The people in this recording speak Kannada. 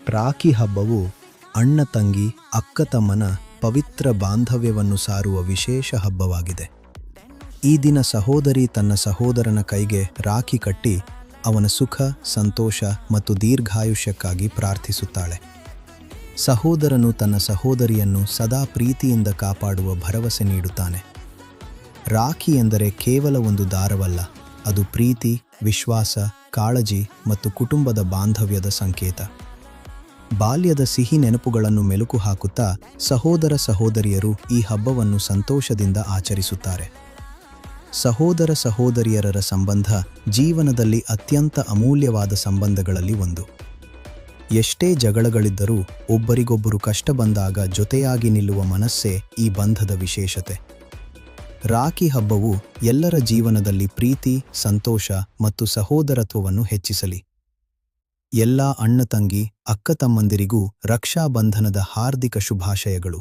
ರಾಖಿ ಹಬ್ಬವು ಅಣ್ಣ ತಂಗಿ ಅಕ್ಕ ತಮ್ಮನ ಪವಿತ್ರ ಬಾಂಧವ್ಯವನ್ನು ಸಾರುವ ವಿಶೇಷ ಹಬ್ಬವಾಗಿದೆ. ಈ ದಿನ ಸಹೋದರಿ ತನ್ನ ಸಹೋದರನ ಕೈಗೆ ರಾಖಿ ಕಟ್ಟಿ ಅವನ ಸುಖ, ಸಂತೋಷ ಮತ್ತು ದೀರ್ಘಾಯುಷ್ಯಕ್ಕಾಗಿ ಪ್ರಾರ್ಥಿಸುತ್ತಾಳೆ. ಸಹೋದರನು ತನ್ನ ಸಹೋದರಿಯನ್ನು ಸದಾ ಪ್ರೀತಿಯಿಂದ ಕಾಪಾಡುವ ಭರವಸೆ ನೀಡುತ್ತಾನೆ. ರಾಖಿ ಎಂದರೆ ಕೇವಲ ಒಂದು ದಾರವಲ್ಲ, ಅದು ಪ್ರೀತಿ, ವಿಶ್ವಾಸ, ಕಾಳಜಿ ಮತ್ತು ಕುಟುಂಬದ ಬಾಂಧವ್ಯದ ಸಂಕೇತ. ಬಾಲ್ಯದ ಸಿಹಿ ನೆನಪುಗಳನ್ನು ಮೆಲುಕು ಹಾಕುತ್ತಾ ಸಹೋದರ ಸಹೋದರಿಯರು ಈ ಹಬ್ಬವನ್ನು ಸಂತೋಷದಿಂದ ಆಚರಿಸುತ್ತಾರೆ. ಸಹೋದರ ಸಹೋದರಿಯರ ಸಂಬಂಧ ಜೀವನದಲ್ಲಿ ಅತ್ಯಂತ ಅಮೂಲ್ಯವಾದ ಸಂಬಂಧಗಳಲ್ಲಿ ಒಂದು. ಎಷ್ಟೇ ಜಗಳಗಳಿದ್ದರೂ ಒಬ್ಬರಿಗೊಬ್ಬರು ಕಷ್ಟ ಬಂದಾಗ ಜೊತೆಯಾಗಿ ನಿಲ್ಲುವ ಮನಸ್ಸೇ ಈ ಬಂಧದ ವಿಶೇಷತೆ. ರಾಖಿ ಹಬ್ಬವು ಎಲ್ಲರ ಜೀವನದಲ್ಲಿ ಪ್ರೀತಿ, ಸಂತೋಷ ಮತ್ತು ಸಹೋದರತ್ವವನ್ನು ಹೆಚ್ಚಿಸಲಿ. ಎಲ್ಲ ಅಣ್ಣ ತಂಗಿ ಅಕ್ಕ ತಮ್ಮಂದಿರಿಗೂ ರಕ್ಷಾಬಂಧನದ ಹಾರ್ದಿಕ ಶುಭಾಶಯಗಳು.